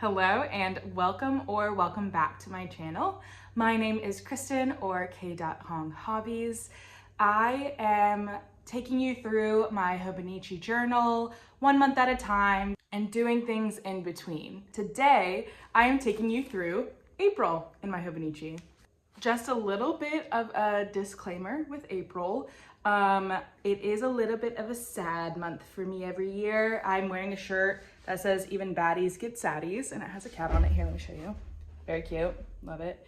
Hello and welcome back to my channel. My name is Kristen or K.Hong Hobbies. I am taking you through my Hobonichi journal 1 month at a time and doing things in between. Today, I am taking you through April in my Hobonichi. Just a little bit of a disclaimer with April. It is a little bit of a sad month for me every year. I'm wearing a shirt that says even baddies get saddies, and it has a cat on it. Here, let me show you. Very cute, love it.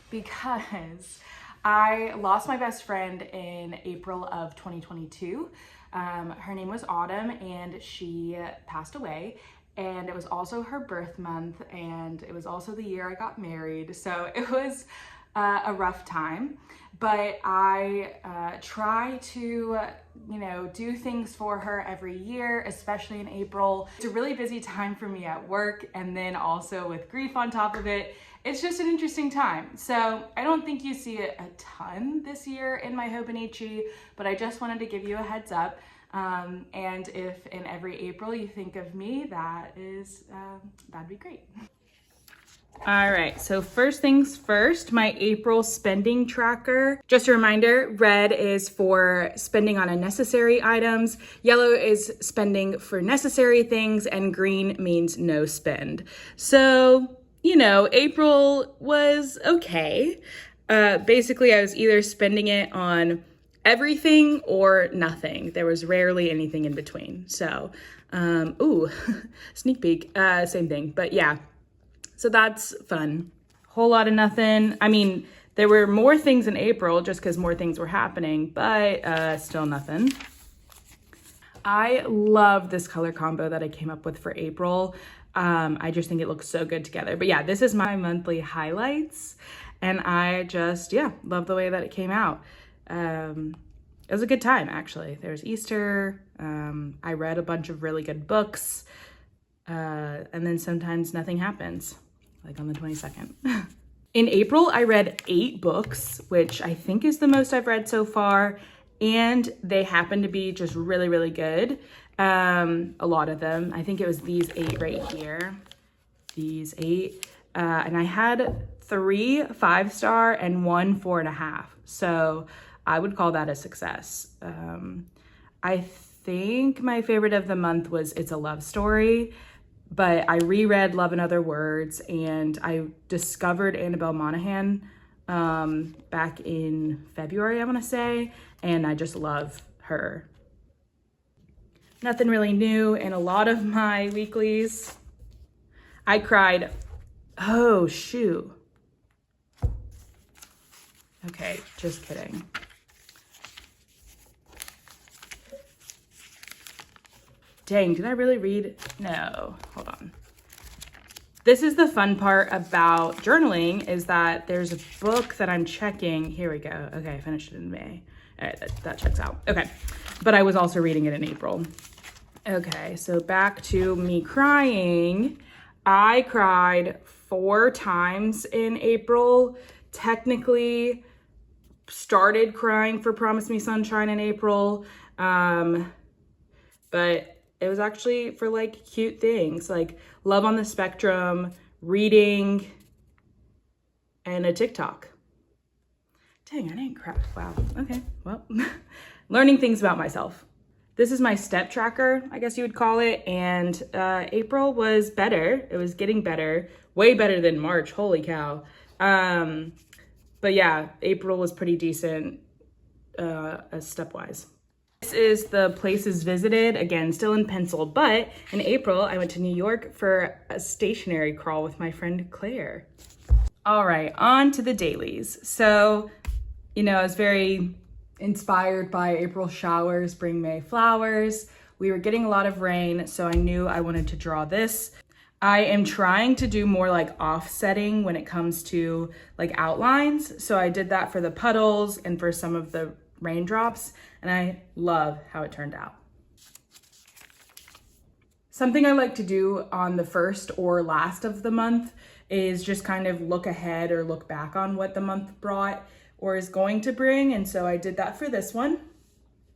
Because I lost my best friend in April of 2022. Her name was Autumn and she passed away. And it was also her birth month, and it was also the year I got married. So it was a rough time, but I try to, do things for her every year, especially in April. It's a really busy time for me at work, and then also with grief on top of it. It's just an interesting time. So I don't think you see it a ton this year in my Hobonichi, but I just wanted to give you a heads up. And if in every April you think of me, that'd be great. All right, so first things first, my April spending tracker. Just a reminder, red is for spending on unnecessary items, yellow is spending for necessary things, and green means no spend. So, April was okay. Basically, I was either spending it on everything or nothing. There was rarely anything in between. So, sneak peek, same thing, but yeah. So that's fun. Whole lot of nothing. I mean, there were more things in April just because more things were happening, but still nothing. I love this color combo that I came up with for April. I just think it looks so good together. But yeah, this is my monthly highlights. And I just, love the way that it came out. It was a good time, actually. There's Easter. I read a bunch of really good books. And then sometimes nothing happens, like on the 22nd. In April, I read 8 books, which I think is the most I've read so far. And they happen to be just really, really good. A lot of them. I think it was these 8 right here. These 8. And I had 3 5-star and 1 4.5. So I would call that a success. I think my favorite of the month was It's a Love Story, but I reread Love in Other Words, and I discovered Annabelle Monaghan back in February, I want to say, and I just love her. Nothing really new in a lot of my weeklies. I cried. Oh, shoot. Okay, just kidding. Dang, did I really read? No, hold on. This is the fun part about journaling, is that there's a book that I'm checking. Here we go. Okay, I finished it in May. All right, that checks out. Okay, but I was also reading it in April. Okay, so back to me crying. I cried 4 times in April. Technically started crying for Promise Me Sunshine in April, but it was actually for like cute things like Love on the Spectrum, reading, and a TikTok. Dang, I didn't cry. Wow. Okay, well, learning things about myself. This is my step tracker, I guess you would call it. And April was better. It was getting better, way better than March. Holy cow. But yeah, April was pretty decent stepwise. This is the places visited, again, still in pencil, but in April, I went to New York for a stationery crawl with my friend Claire. All right, on to the dailies. So, I was very inspired by April showers, bring May flowers. We were getting a lot of rain, so I knew I wanted to draw this. I am trying to do more like offsetting when it comes to like outlines. So I did that for the puddles and for some of the raindrops, and I love how it turned out. Something I like to do on the first or last of the month is just kind of look ahead or look back on what the month brought or is going to bring. And so I did that for this one.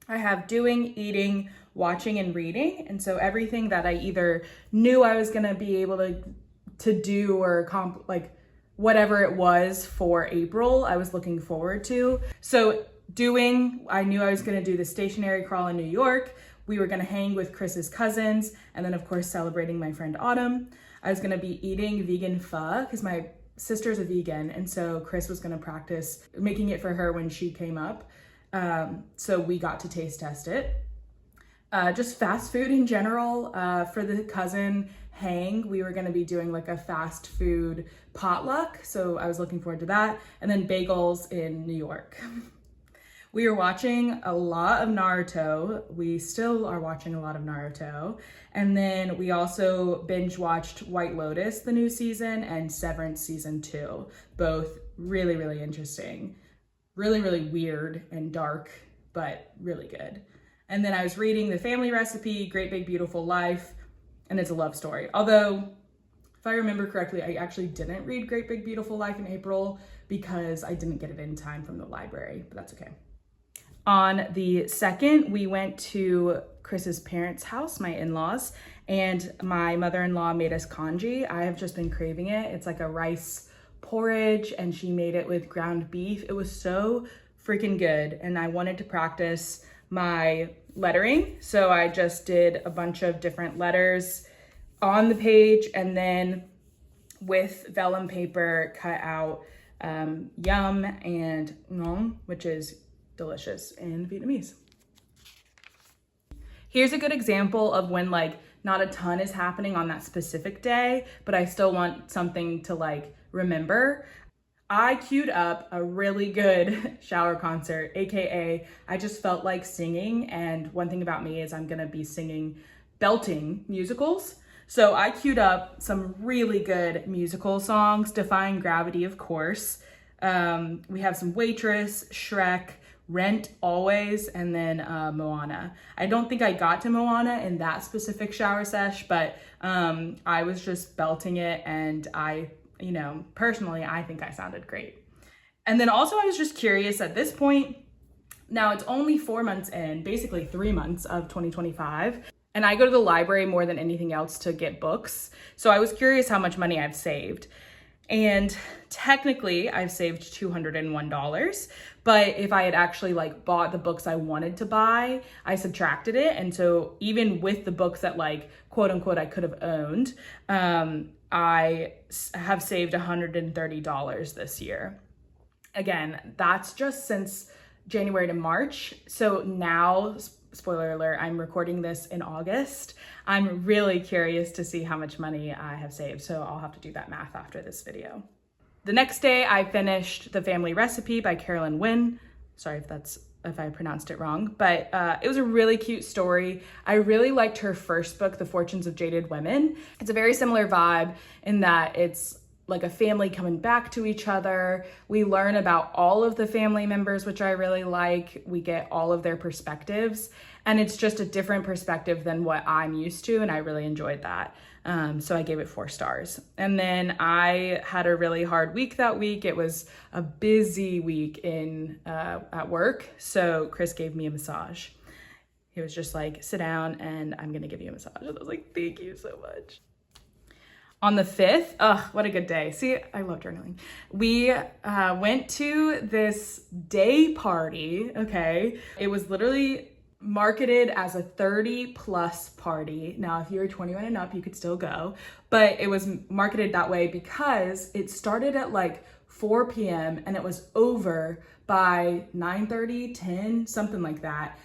I have doing, eating, watching, and reading. And so everything that I either knew I was gonna be able to do or like whatever it was for April, I was looking forward to. So doing, I knew I was gonna do the stationary crawl in New York. We were gonna hang with Chris's cousins, and then of course celebrating my friend Autumn. I was gonna be eating vegan pho because my sister's a vegan, and so Chris was gonna practice making it for her when she came up. So we got to taste test it. Just fast food in general. For the cousin hang, we were gonna be doing like a fast food potluck. So I was looking forward to that. And then bagels in New York. We were watching a lot of Naruto. We still are watching a lot of Naruto. And then we also binge watched White Lotus, the new season, and Severance season 2. Both really, really interesting. Really, really weird and dark, but really good. And then I was reading The Family Recipe, Great Big Beautiful Life, and it's a love story. Although, if I remember correctly, I actually didn't read Great Big Beautiful Life in April because I didn't get it in time from the library, but that's okay. On the 2nd, we went to Chris's parents' house, my in-laws, and my mother-in-law made us congee. I have just been craving it. It's like a rice porridge, and she made it with ground beef. It was so freaking good, and I wanted to practice my lettering, so I just did a bunch of different letters on the page, and then with vellum paper cut out yum and ngon, which is delicious in Vietnamese. Here's a good example of when like not a ton is happening on that specific day, but I still want something to like remember. I queued up a really good shower concert, AKA I just felt like singing. And one thing about me is I'm gonna be singing belting musicals. So I queued up some really good musical songs, Defying Gravity, of course. We have some Waitress, Shrek, Rent Always, and then Moana. I don't think I got to Moana in that specific shower sesh, but I was just belting it, and personally, I think I sounded great. And then also I was just curious at this point, now it's only 4 months in, basically 3 months of 2025, and I go to the library more than anything else to get books. So I was curious how much money I've saved. And technically I've saved $201, but if I had actually like bought the books I wanted to buy, I subtracted it. And so even with the books that like quote unquote I could have owned, I have saved $130 this year. Again, that's just since January to March. So now, spoiler alert, I'm recording this in August. I'm really curious to see how much money I have saved, so I'll have to do that math after this video. The next day, I finished The Family Recipe by Carolyn Wynn. Sorry if I pronounced it wrong, but it was a really cute story. I really liked her first book, The Fortunes of Jaded Women. It's a very similar vibe in that it's like a family coming back to each other. We learn about all of the family members, which I really like. We get all of their perspectives, and it's just a different perspective than what I'm used to, and I really enjoyed that. So I gave it 4 stars. And then I had a really hard week that week. It was a busy week at work, so Chris gave me a massage. He was just like, sit down and I'm gonna give you a massage. And I was like, thank you so much. On the 5th, what a good day. See, I love journaling. We went to this day party, okay? It was literally marketed as a 30+ party. Now, if you're 21 and up, you could still go, but it was marketed that way because it started at like 4 p.m. and it was over by 9:30, 10, something like that.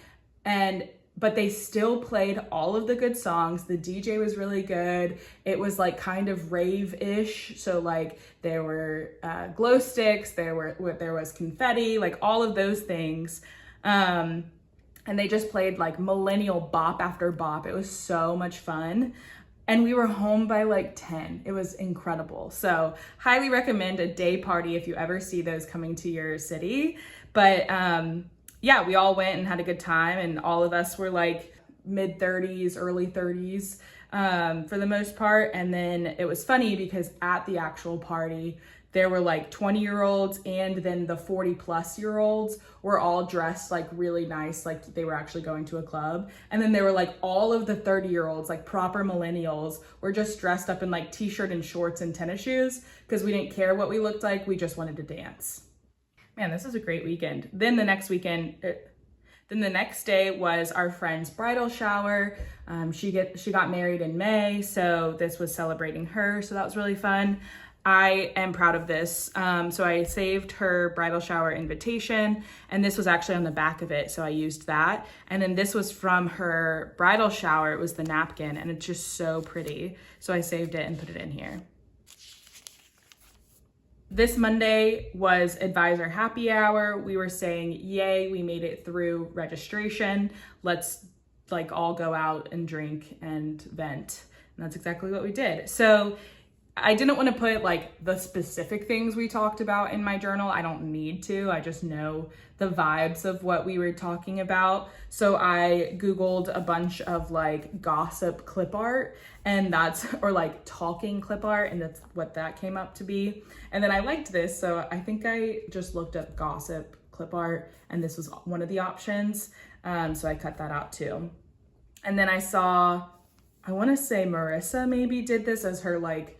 But they still played all of the good songs. The DJ was really good. It was like kind of rave-ish. So like there were glow sticks, there was confetti, like all of those things. And they just played like millennial bop after bop. It was so much fun. And we were home by like 10. It was incredible. So highly recommend a day party if you ever see those coming to your city. But yeah, we all went and had a good time, and all of us were like mid-30s, early 30s for the most part. And then it was funny because at the actual party, there were like 20-year-olds, and then the 40-plus-year-olds were all dressed like really nice, like they were actually going to a club. And then there were like all of the 30-year-olds, like proper millennials, were just dressed up in like t-shirt and shorts and tennis shoes because we didn't care what we looked like. We just wanted to dance. Man, this is a great weekend. Then the next day was our friend's bridal shower. She got married in May, so this was celebrating her, so that was really fun. I am proud of this. So I saved her bridal shower invitation, and this was actually on the back of it, so I used that. And then this was from her bridal shower. It was the napkin, and it's just so pretty. So I saved it and put it in here. This Monday was advisor happy hour. We were saying, yay, we made it through registration. Let's like all go out and drink and vent. And that's exactly what we did. So I didn't want to put like the specific things we talked about in my journal. I don't need to. I just know the vibes of what we were talking about. So I Googled a bunch of like gossip clip art, and or like talking clip art, and that's what that came up to be. And then I liked this, so I think I just looked up gossip clip art, and this was one of the options. So I cut that out too. And then I saw, I want to say Marissa maybe did this as her like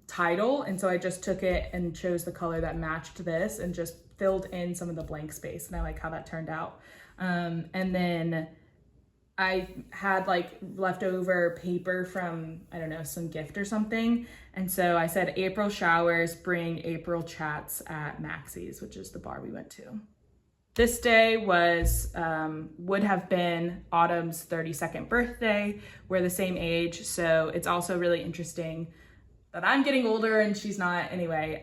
title, and so I just took it and chose the color that matched this and just filled in some of the blank space, and I like how that turned out. And then I had like leftover paper from, I don't know, some gift or something, and so I said April showers bring April chats at Maxie's, which is the bar we went to. This day would have been Autumn's 32nd birthday. We're the same age, so it's also really interesting that I'm getting older and she's not. Anyway,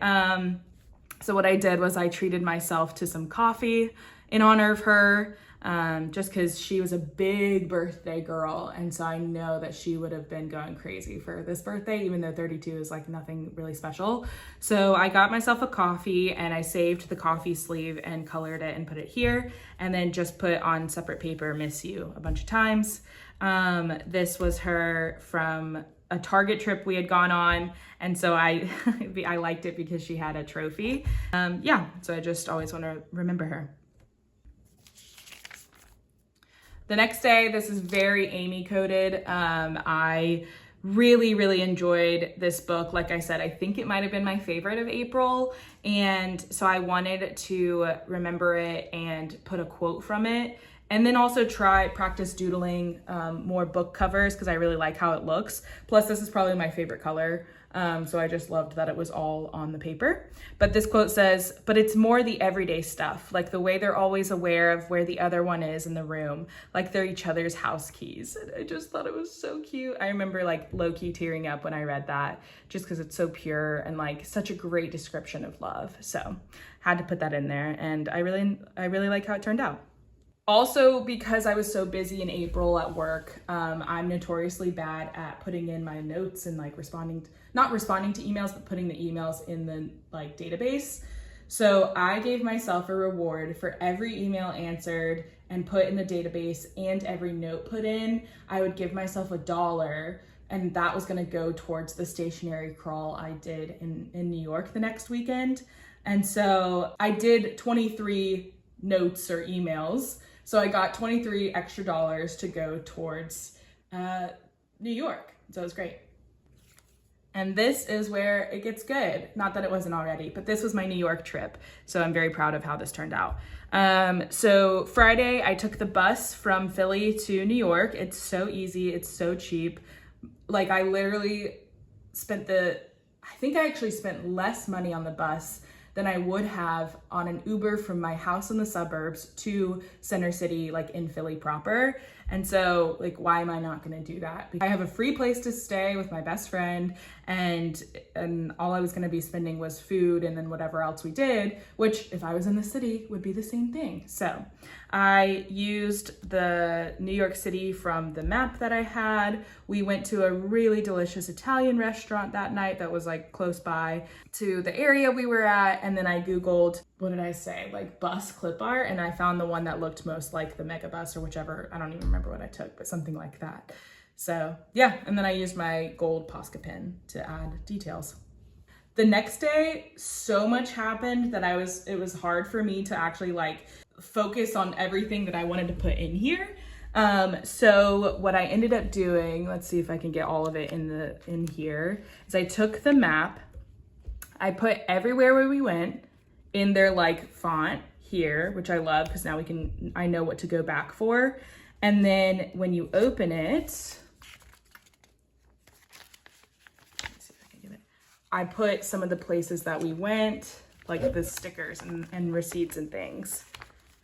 so what I did was I treated myself to some coffee in honor of her, just because she was a big birthday girl, and so I know that she would have been going crazy for this birthday, even though 32 is like nothing really special. So I got myself a coffee, and I saved the coffee sleeve and colored it and put it here, and then just put on separate paper, miss you, a bunch of times. This was her from a Target trip we had gone on, and so I liked it because she had a trophy. Yeah, so I just always want to remember her. The next day, this is very Amy coded. I really enjoyed this book. Like I said, I think it might have been my favorite of April, and so I wanted to remember it and put a quote from it. And then also practice doodling more book covers because I really like how it looks. Plus, this is probably my favorite color. So I just loved that it was all on the paper. But this quote says, but it's more the everyday stuff, like the way they're always aware of where the other one is in the room, like they're each other's house keys. And I just thought it was so cute. I remember like low-key tearing up when I read that, just because it's so pure and like such a great description of love. So had to put that in there, and I really like how it turned out. Also, because I was so busy in April at work, I'm notoriously bad at putting in my notes and like not responding to emails, but putting the emails in the like database. So I gave myself a reward for every email answered and put in the database and every note put in. I would give myself $1, and that was gonna go towards the stationery crawl I did in New York the next weekend. And so I did 23 notes or emails. So I got $23 extra to go towards New York. So it was great. And this is where it gets good. Not that it wasn't already, but this was my New York trip. So I'm very proud of how this turned out. So Friday, I took the bus from Philly to New York. It's so easy. It's so cheap. Like I literally I think I actually spent less money on the bus than I would have on an Uber from my house in the suburbs to Center City, like in Philly proper. And so like, why am I not gonna do that? I have a free place to stay with my best friend, and all I was gonna be spending was food and then whatever else we did, which if I was in the city would be the same thing. So I used the New York City from the map that I had. We went to a really delicious Italian restaurant that night that was like close by to the area we were at. And then I Googled, what did I say? Like bus clip art. And I found the one that looked most like the mega bus or whichever, I don't even remember what I took, but something like that. So yeah, and then I used my gold Posca pen to add details. The next day, so much happened that it was hard for me to actually like focus on everything that I wanted to put in here. So what I ended up doing, let's see if I can get all of it in here, is I took the map, I put everywhere where we went in their like font here, which I love because now I know what to go back for. And then when you open it, let's see if I can get it. I put some of the places that we went, like the stickers and receipts and things.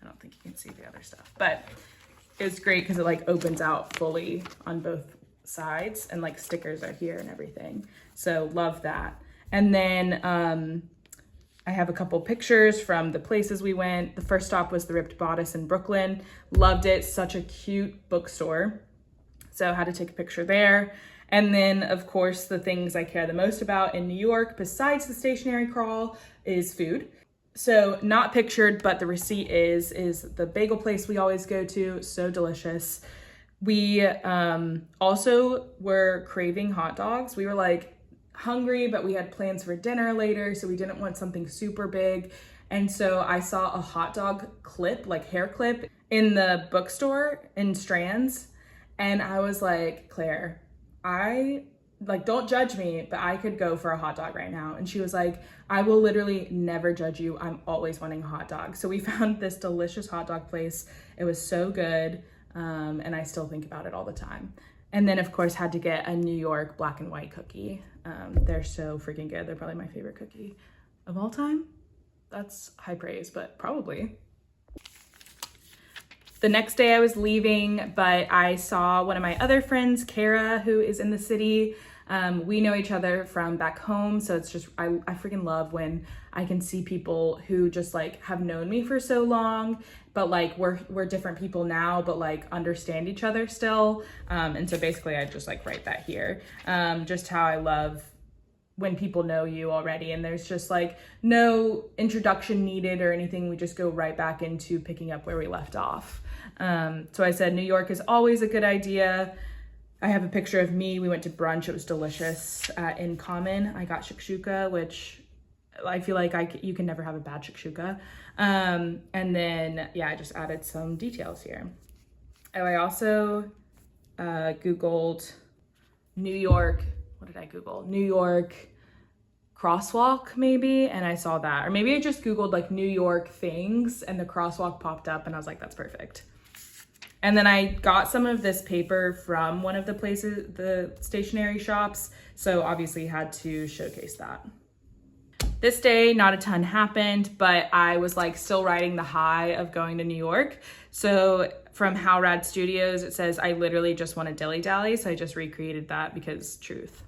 I don't think you can see the other stuff, but it's great because it like opens out fully on both sides and like stickers are here and everything. So love that. And then I have a couple pictures from the places we went. The first stop was the Ripped Bodice in Brooklyn. Loved it, such a cute bookstore. So I had to take a picture there. And then of course, the things I care the most about in New York, besides the stationery crawl, is food. So not pictured, but the receipt is the bagel place we always go to. So delicious. We also were craving hot dogs. We were like hungry, but we had plans for dinner later, so we didn't want something super big. And so I saw a hot dog clip, like hair clip, in the bookstore in Strands. And I was like, Claire, don't judge me, but I could go for a hot dog right now. And she was like, I will literally never judge you. I'm always wanting a hot dog. So we found this delicious hot dog place. It was so good. And I still think about it all the time. And then of course had to get a New York black and white cookie. They're so freaking good. They're probably my favorite cookie of all time. That's high praise, but probably. The next day I was leaving, but I saw one of my other friends, Kara, who is in the city. We know each other from back home, so it's just, I freaking love when I can see people who just like have known me for so long, but like we're different people now, but like understand each other still. And so basically I just like write that here. Just how I love when people know you already and there's just like no introduction needed or anything. We just go right back into picking up where we left off. So I said New York is always a good idea. I have a picture of me. We went to brunch. It was delicious In Common. I got shakshuka, which I feel like you can never have a bad shakshuka. And then, yeah, I just added some details here. Oh, I also Googled New York. What did I Google? New York crosswalk maybe, and I saw that. Or maybe I just Googled like New York things and the crosswalk popped up and I was like, that's perfect. And then I got some of this paper from one of the places, the stationery shops. So obviously had to showcase that. This day, not a ton happened, but I was like still riding the high of going to New York. So from How Rad Studios, it says, I literally just want to dilly dally. So I just recreated that because truth.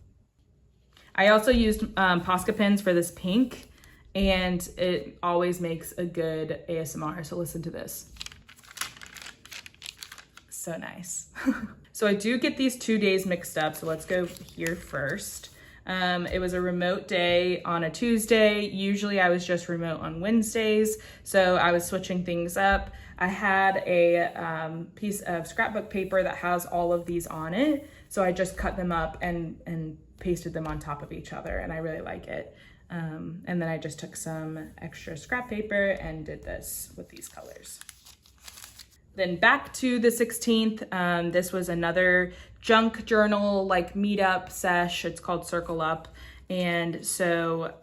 I also used Posca pins for this pink and it always makes a good ASMR. So listen to this. So nice. So I do get these 2 days mixed up. So let's go here first. It was a remote day on a Tuesday. Usually I was just remote on Wednesdays. So I was switching things up. I had a piece of scrapbook paper that has all of these on it. So I just cut them up and pasted them on top of each other and I really like it. And then I just took some extra scrap paper and did this with these colors. Then back to the 16th, this was another junk journal like meetup sesh. It's called Circle Up. And so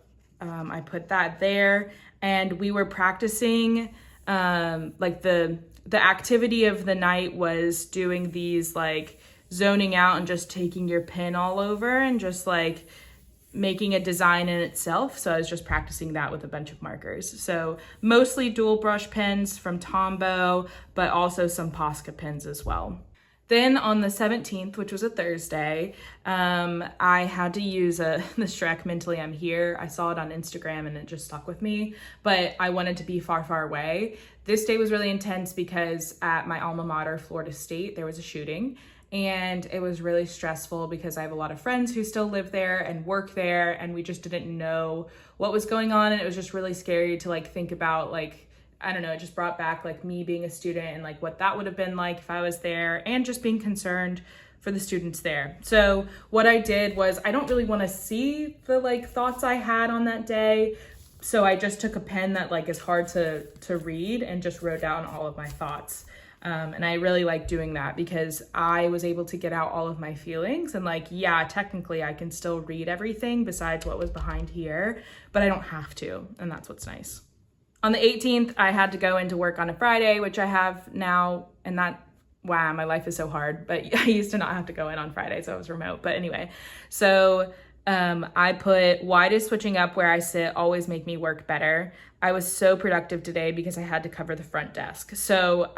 I put that there and we were practicing like the activity of the night was doing these like zoning out and just taking your pen all over and just like making a design in itself. So I was just practicing that with a bunch of markers. So mostly dual brush pens from Tombow, but also some Posca pens as well. Then on the 17th, which was a Thursday, I had to use the Shrek Mentally I'm Here. I saw it on Instagram and it just stuck with me, but I wanted to be far, far away. This day was really intense because at my alma mater, Florida State, there was a shooting. And it was really stressful because I have a lot of friends who still live there and work there and we just didn't know what was going on. And it was just really scary to like think about like, I don't know, it just brought back like me being a student and like what that would have been like if I was there and just being concerned for the students there. So what I did was, I don't really want to see the like thoughts I had on that day. So I just took a pen that like is hard to read and just wrote down all of my thoughts. And I really like doing that because I was able to get out all of my feelings and like, yeah, technically I can still read everything besides what was behind here, but I don't have to. And that's what's nice. On the 18th, I had to go into work on a Friday, which I have now. And that, wow, my life is so hard, but I used to not have to go in on Friday, so I was remote. But anyway, so I put, why does switching up where I sit always make me work better? I was so productive today because I had to cover the front desk. So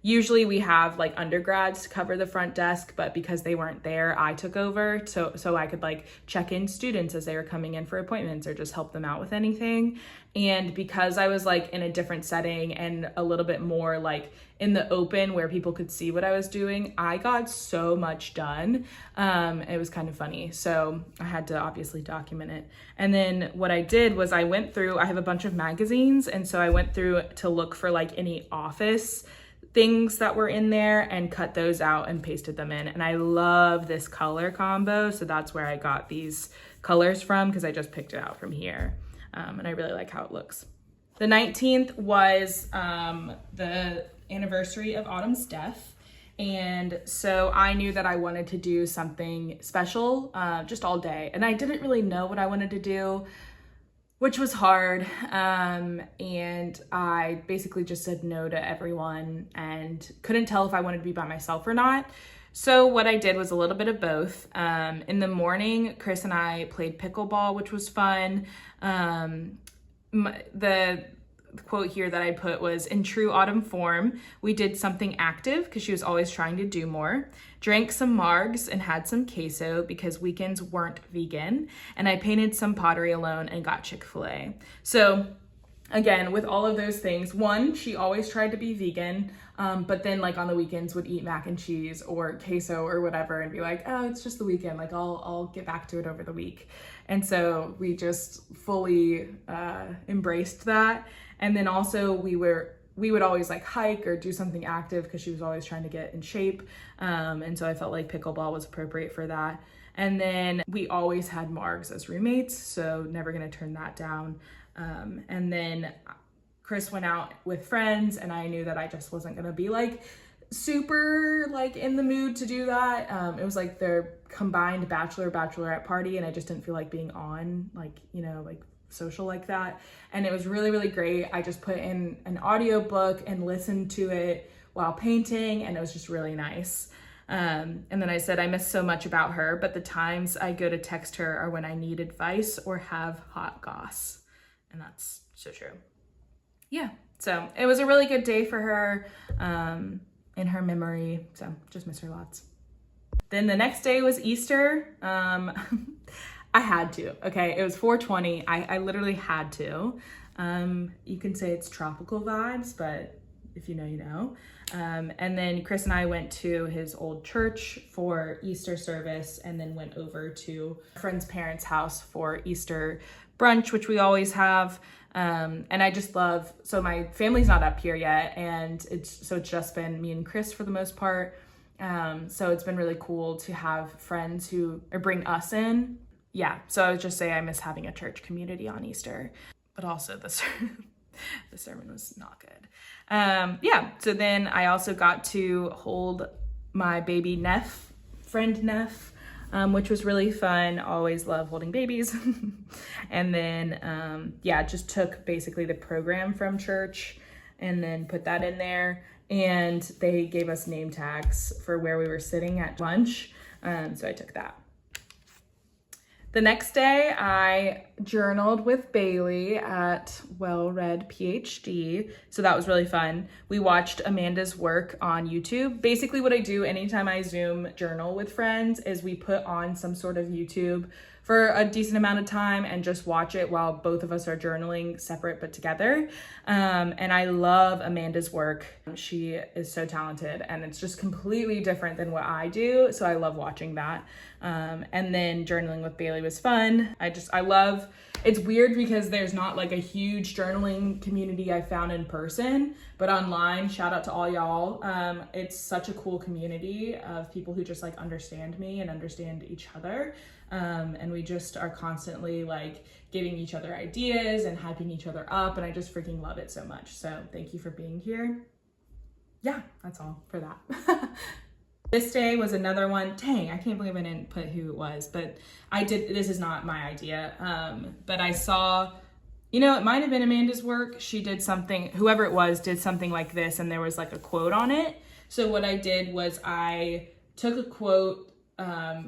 usually we have like undergrads to cover the front desk, but because they weren't there, I took over so I could like check in students as they were coming in for appointments or just help them out with anything. And because I was like in a different setting and a little bit more like in the open where people could see what I was doing, I got so much done. It was kind of funny. So I had to obviously document it. And then what I did was I went through, I have a bunch of magazines. And so I went through to look for like any office things that were in there and cut those out and pasted them in. And I love this color combo. So that's where I got these colors from because I just picked it out from here. And I really like how it looks. The 19th was the anniversary of Autumn's death. And so I knew that I wanted to do something special just all day. And I didn't really know what I wanted to do, which was hard. And I basically just said no to everyone and couldn't tell if I wanted to be by myself or not. So what I did was a little bit of both. In the morning, Chris and I played pickleball, which was fun. The quote here that I put was, in true Autumn form, we did something active because she was always trying to do more, drank some margs and had some queso because weekends weren't vegan, and I painted some pottery alone and got Chick-fil-A. So again, with all of those things, one, she always tried to be vegan, but then like on the weekends would eat mac and cheese or queso or whatever and be like, oh, it's just the weekend. Like I'll get back to it over the week. And so we just fully embraced that. And then also we would always like hike or do something active because she was always trying to get in shape. And so I felt like pickleball was appropriate for that. And then we always had margs as roommates, so never gonna turn that down. And then Chris went out with friends and I knew that I just wasn't gonna be like super like in the mood to do that. It was like their combined bachelorette party and I just didn't feel like being on like, you know, like social like that. And it was really, really great. I just put in an audiobook and listened to it while painting and it was just really nice. And then I said, I miss so much about her, but the times I go to text her are when I need advice or have hot goss. And that's so true. Yeah, so it was a really good day for her in her memory. So just miss her lots. Then the next day was Easter. I had to, okay? It was 420. I literally had to. You can say it's tropical vibes, but if you know, you know. And then Chris and I went to his old church for Easter service and then went over to a friend's parents' house for Easter brunch, which we always have. And I just love, so my family's not up here yet and it's just been me and Chris for the most part. So it's been really cool to have friends who bring us in. Yeah, so I would just say I miss having a church community on Easter, but also the sermon was not good. Yeah, so then I also got to hold my baby friend Neff, which was really fun. Always love holding babies. And then, yeah, just took basically the program from church and then put that in there. And they gave us name tags for where we were sitting at lunch. So I took that. The next day, I journaled with Bailey at Well Read PhD. So that was really fun. We watched Amanda's work on YouTube. Basically what I do anytime I Zoom journal with friends is we put on some sort of YouTube for a decent amount of time and just watch it while both of us are journaling separate but together. And I love Amanda's work. She is so talented and it's just completely different than what I do. So I love watching that. And then journaling with Bailey was fun. I love It's weird because there's not like a huge journaling community I found in person, but online, shout out to all y'all. It's such a cool community of people who just like understand me and understand each other. And we just are constantly like giving each other ideas and hyping each other up. And I just freaking love it so much. So thank you for being here. Yeah, that's all for that. This day was another one. Dang, I can't believe I didn't put who it was, but I did. This is not my idea. But I saw, you know, it might have been Amanda's work. She did something, whoever it was did something like this, and there was like a quote on it. So what I did was I took a quote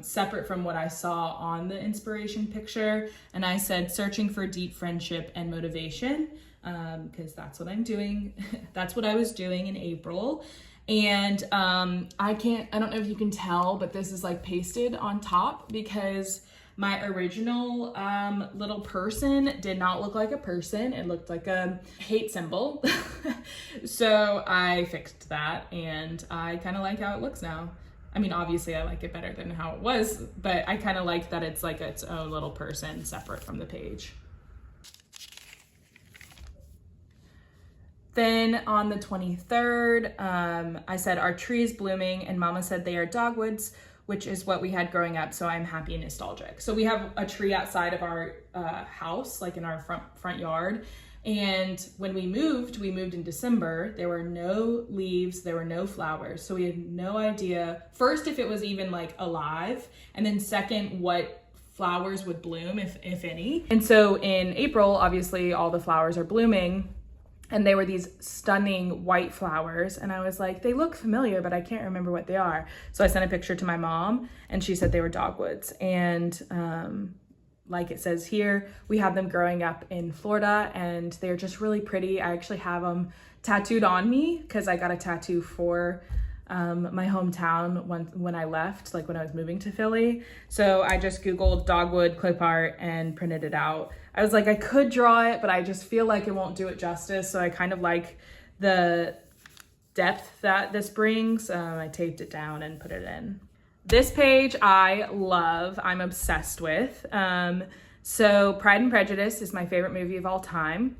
separate from what I saw on the inspiration picture, and I said, searching for deep friendship and motivation, because that's what I'm doing. That's what I was doing in April. And I don't know if you can tell, but this is like pasted on top because my original little person did not look like a person. It looked like a hate symbol. So I fixed that, and I kind of like how it looks now. I mean, obviously I like it better than how it was, but I kind of like that it's like its own little person separate from the page. Then on the 23rd, I said, our tree is blooming, and Mama said they are dogwoods, which is what we had growing up, so I'm happy and nostalgic. So we have a tree outside of our house, like in our front yard. And when we moved in December, there were no leaves, there were no flowers. So we had no idea, first, if it was even like alive, and then second, what flowers would bloom, if any. And so in April, obviously all the flowers are blooming. And they were these stunning white flowers. And I was like, they look familiar, but I can't remember what they are. So I sent a picture to my mom, and she said they were dogwoods. And like it says here, we have them growing up in Florida, and they're just really pretty. I actually have them tattooed on me because I got a tattoo for my hometown when I left, like when I was moving to Philly. So I just Googled dogwood clip art and printed it out. I was like, I could draw it, but I just feel like it won't do it justice. So I kind of like the depth that this brings. I taped it down and put it in. This page I love, I'm obsessed with. So Pride and Prejudice is my favorite movie of all time.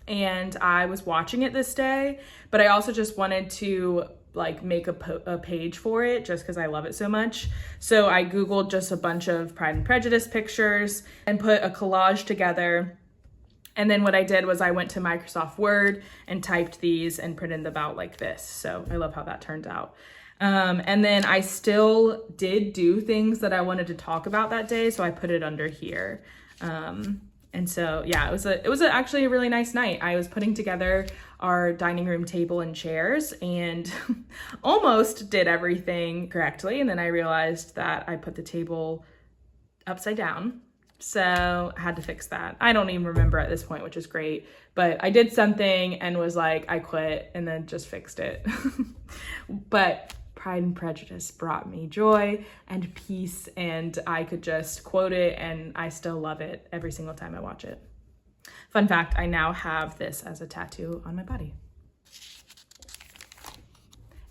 And I was watching it this day, but I also just wanted to like make a page for it just because I love it so much. So I Googled just a bunch of Pride and Prejudice pictures and put a collage together. And then what I did was I went to Microsoft Word and typed these and printed them out like this. So I love how that turned out. And then I still did do things that I wanted to talk about that day, so I put it under here. And so, yeah, it was actually a really nice night. I was putting together our dining room table and chairs and almost did everything correctly. And then I realized that I put the table upside down. So I had to fix that. I don't even remember at this point, which is great. But I did something and was like, I quit, and then just fixed it. But Pride and Prejudice brought me joy and peace, and I could just quote it, and I still love it every single time I watch it. Fun fact, I now have this as a tattoo on my body.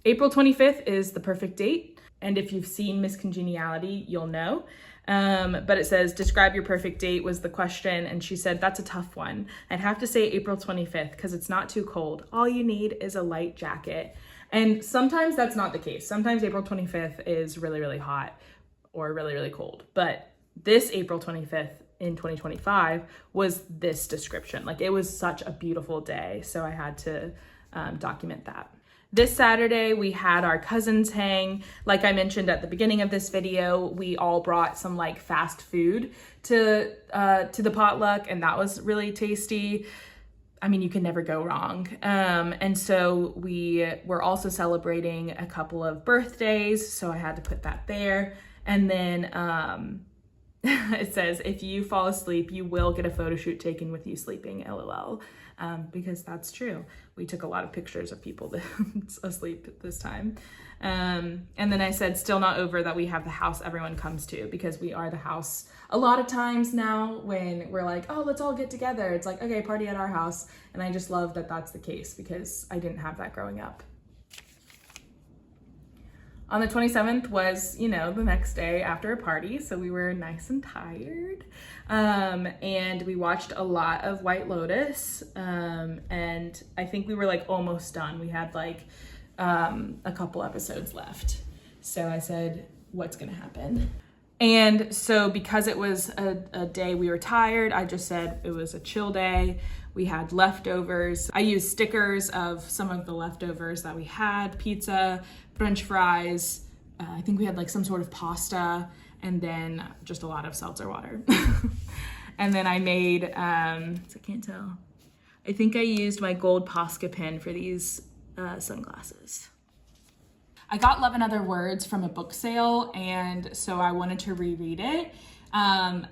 April 25th is the perfect date, and if you've seen Miss Congeniality, you'll know. But it says, describe your perfect date was the question, and she said, that's a tough one. I'd have to say April 25th because it's not too cold. All you need is a light jacket. And sometimes that's not the case. Sometimes April 25th is really, really hot or really, really cold. But this April 25th in 2025 was this description. Like, it was such a beautiful day. So I had to document that. This Saturday, we had our cousins hang. Like I mentioned at the beginning of this video, we all brought some like fast food to the potluck, and that was really tasty. I mean, you can never go wrong. And so we were also celebrating a couple of birthdays, so I had to put that there. And then it says, if you fall asleep, you will get a photo shoot taken with you sleeping, LOL. Because that's true. We took a lot of pictures of people asleep this time. And then I said, still not over that we have the house everyone comes to, because we are the house a lot of times now when we're like, oh, let's all get together. It's like, okay, party at our house. And I just love that that's the case because I didn't have that growing up. On the 27th was, you know, the next day after a party, so we were nice and tired. And we watched a lot of White Lotus, and I think we were like almost done. We had like a couple episodes left. So I said, what's gonna happen? And so because it was a day we were tired, I just said it was a chill day. We had leftovers. I used stickers of some of the leftovers that we had, pizza, French fries. I think we had like some sort of pasta, and then just a lot of seltzer water. And then I made, so I can't tell. I think I used my gold Posca pen for these sunglasses. I got Love and Other Words from a book sale, and so I wanted to reread it.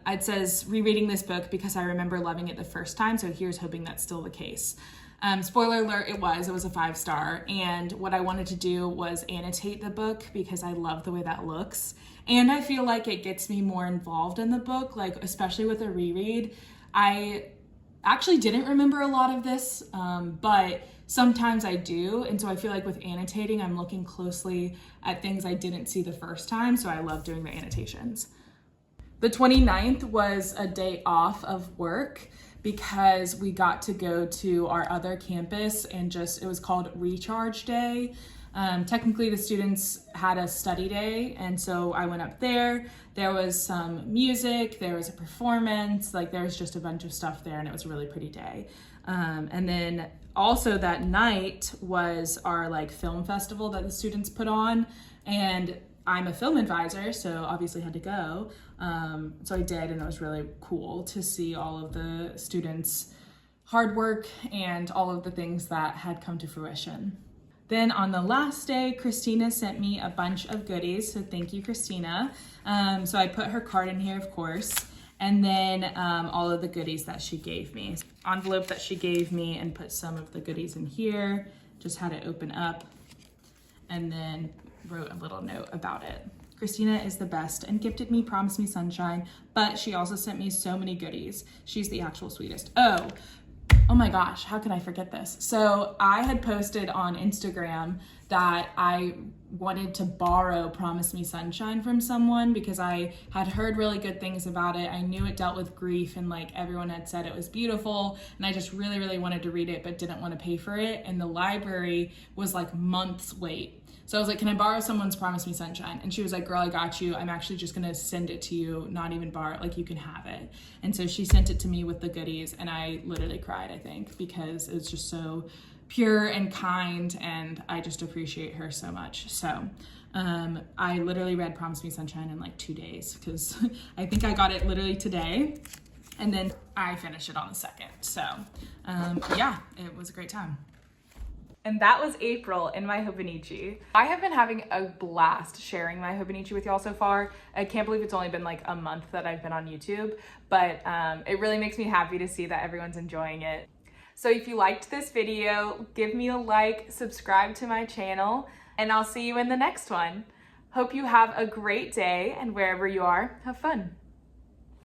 It says rereading this book because I remember loving it the first time, so here's hoping that's still the case. Spoiler alert, it was a 5-star, and what I wanted to do was annotate the book because I love the way that looks, and I feel like it gets me more involved in the book, like especially with a reread. I actually didn't remember a lot of this, but sometimes I do, and so I feel like with annotating, I'm looking closely at things I didn't see the first time, so I love doing the annotations. The 29th was a day off of work because we got to go to our other campus and it was called Recharge Day. Technically the students had a study day, and so I went up there. There was some music, there was a performance, like there was just a bunch of stuff there, and it was a really pretty day. And then also that night was our like film festival that the students put on, and I'm a film advisor, so obviously had to go. So I did, and it was really cool to see all of the students' hard work and all of the things that had come to fruition. Then on the last day, Christina sent me a bunch of goodies, so thank you, Christina. So I put her card in here, of course, and then all of the goodies that she gave me. Envelope that she gave me, and put some of the goodies in here, just had it open up, and then wrote a little note about it. Christina is the best and gifted me Promise Me Sunshine, but she also sent me so many goodies. She's the actual sweetest. Oh my gosh, how could I forget this? So I had posted on Instagram that I wanted to borrow Promise Me Sunshine from someone because I had heard really good things about it. I knew it dealt with grief, and like everyone had said it was beautiful, and I just really, really wanted to read it but didn't want to pay for it, and the library was like months wait. So I was like, can I borrow someone's Promise Me Sunshine? And she was like, girl, I got you. I'm actually just gonna send it to you, not even borrow it, like you can have it. And so she sent it to me with the goodies, and I literally cried, I think, because it's just so pure and kind, and I just appreciate her so much. So I literally read Promise Me Sunshine in like 2 days, because I think I got it literally today, and then I finished it on the 2nd. So yeah, it was a great time. And that was April in my Hobonichi. I have been having a blast sharing my Hobonichi with y'all so far. I can't believe it's only been like a month that I've been on YouTube, but it really makes me happy to see that everyone's enjoying it. So if you liked this video, give me a like, subscribe to my channel, and I'll see you in the next one. Hope you have a great day, and wherever you are, have fun.